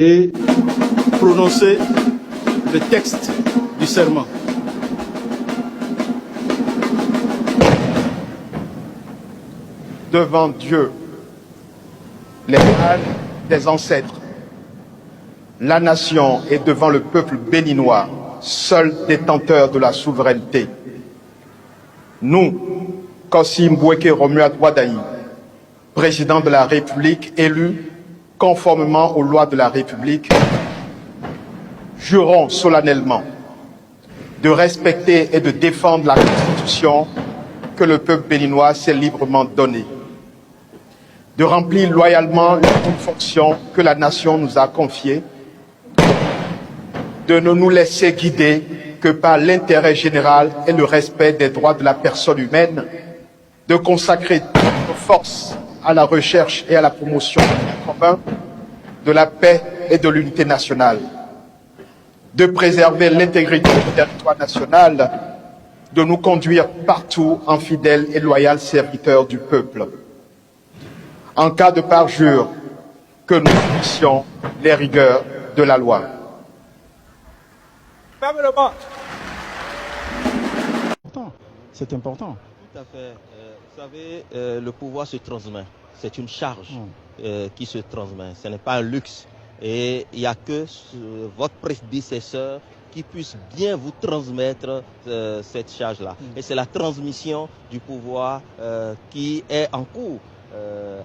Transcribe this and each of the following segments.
Et prononcer le texte du serment. Devant Dieu, les âges des ancêtres, la nation et devant le peuple béninois, seul détenteur de la souveraineté. Nous, Kossi Mboueke Romuald Wadaï, président de la République élu conformément aux lois de la République, jurons solennellement de respecter et de défendre la Constitution que le peuple béninois s'est librement donnée, de remplir loyalement les fonctions que la nation nous a confiées, de ne nous laisser guider que par l'intérêt général et le respect des droits de la personne humaine, de consacrer toute nos forces à la recherche et à la promotion du bien commun, de la paix et de l'unité nationale, de préserver l'intégrité du territoire national, de nous conduire partout en fidèles et loyaux serviteurs du peuple. En cas de parjure, que nous subissions les rigueurs de la loi. C'est important. Tout à fait. Vous savez, le pouvoir se transmet. C'est une charge qui se transmet. Ce n'est pas un luxe. Et il n'y a que votre prédécesseur qui puisse bien vous transmettre cette charge-là. Et c'est la transmission du pouvoir qui est en cours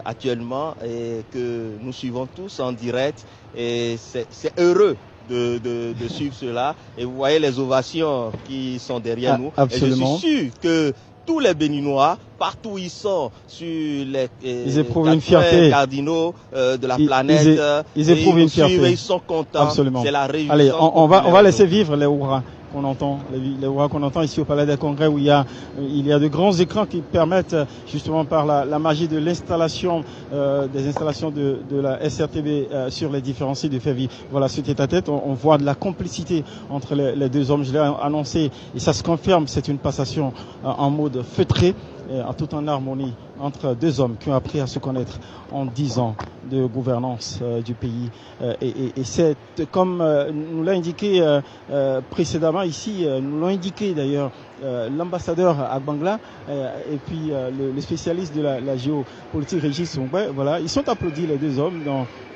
actuellement et que nous suivons tous en direct. Et c'est heureux de suivre cela. Et vous voyez les ovations qui sont derrière nous. Absolument. Et je suis sûr que tous les Béninois, partout où ils sont, sur les ils éprouvent une fierté. Cardinaux de la planète, ils éprouvent une fierté. Ils sont contents. Absolument. C'est la réussite. Allez, on va laisser vivre les hurrahs qu'on entend, les hurrahs qu'on entend ici au Palais des Congrès, où il y a de grands écrans qui permettent justement par la magie de l'installation, des installations de la SRTB sur les différents sites de faire vivre. Voilà, ce tête-à-tête, on voit de la complicité entre les deux hommes. Je l'ai annoncé et ça se confirme, c'est une passation en mode feutré, en toute en harmonie entre deux hommes qui ont appris à se connaître en 10 ans de gouvernance du pays. Et c'est comme nous l'a indiqué précédemment ici, nous l'ont indiqué d'ailleurs l'ambassadeur à Bangla et puis le spécialiste de la géopolitique Régis Songbe. Voilà, ils sont applaudis les deux hommes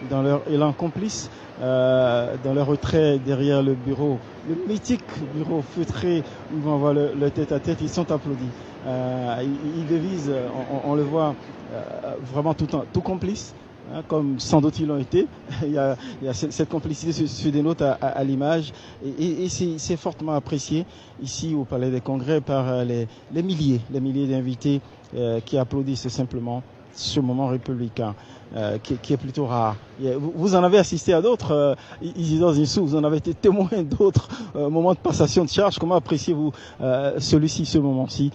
dans leur élan complice, dans leur retrait derrière le bureau, le mythique bureau feutré où on voit le tête-à-tête. Ils sont applaudis. Ils devisent, on le voit vraiment tout complice, hein, comme sans doute ils l'ont été. il y a cette complicité se dénote à l'image et c'est fortement apprécié ici au Palais des Congrès par les milliers d'invités qui applaudissent simplement ce moment républicain qui est plutôt rare. Vous en avez assisté à d'autres, Isidore Zinsou, vous en avez été témoin d'autres moments de passation de charge. Comment appréciez-vous ce moment-ci?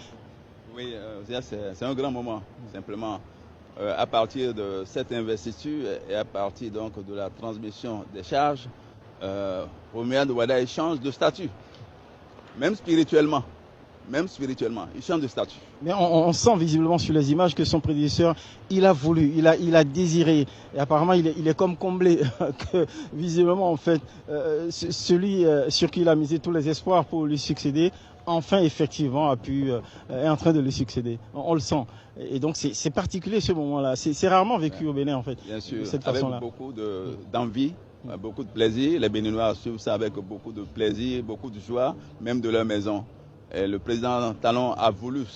Oui, c'est un grand moment, simplement. À partir de cette investiture et à partir donc de la transmission des charges, Romuald Wadaï change de statut, même spirituellement. Il change de statut. Mais on sent visiblement sur les images que son prédécesseur, il a voulu, il a désiré. Et apparemment, il est comme comblé que visiblement, en fait, celui sur qui il a misé tous les espoirs pour lui succéder, enfin, effectivement, est en train de lui succéder. On le sent. Et donc, c'est particulier ce moment-là. C'est rarement vécu au Bénin, en fait. Bien sûr, de cette avec façon-là. beaucoup d'envie, beaucoup de plaisir. Les Béninois suivent ça avec beaucoup de plaisir, beaucoup de joie, même de leur maison. Et le président Talon a voulu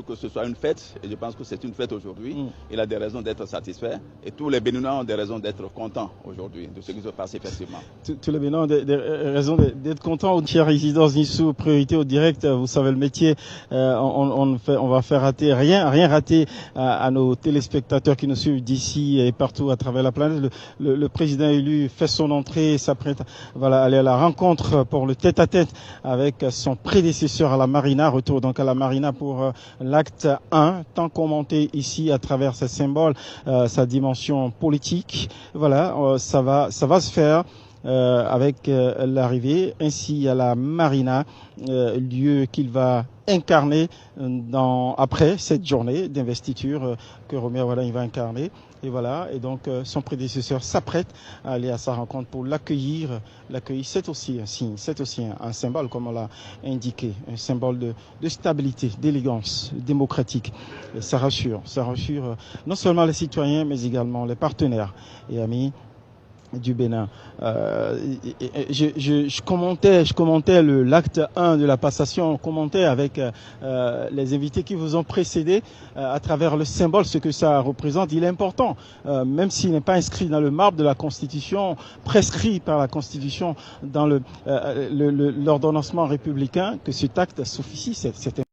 que ce soit une fête, et je pense que c'est une fête aujourd'hui. Il a des raisons d'être satisfait, et tous les Béninois ont des raisons d'être contents aujourd'hui de ce qui se passe effectivement. Tous les Béninois ont des raisons d'être contents. Cher Isidore Zinsou, priorité au direct, vous savez le métier, on va faire rien rater à nos téléspectateurs qui nous suivent d'ici et partout à travers la planète. Le président élu fait son entrée, s'apprête à aller à la rencontre pour le tête-à-tête avec son prédécesseur à la Marina. Retour donc à la Marina pour l'acte 1, tant commenté ici à travers ces symboles, sa dimension politique. Voilà, ça va se faire avec l'arrivée ainsi à la Marina, lieu qu'il va incarner après cette journée d'investiture que Romer Wardini va incarner. Et voilà, et donc son prédécesseur s'apprête à aller à sa rencontre pour l'accueillir. C'est aussi un signe, c'est aussi un symbole, comme on l'a indiqué, un symbole de stabilité, d'élégance démocratique. Et ça rassure non seulement les citoyens, mais également les partenaires et amis du Bénin. Je commentais l'acte 1 de la passation, on commentait avec les invités qui vous ont précédé à travers le symbole, ce que ça représente. Il est important, même s'il n'est pas inscrit dans le marbre de la Constitution, prescrit par la Constitution dans l'ordonnancement républicain, que cet acte s'officie, c'est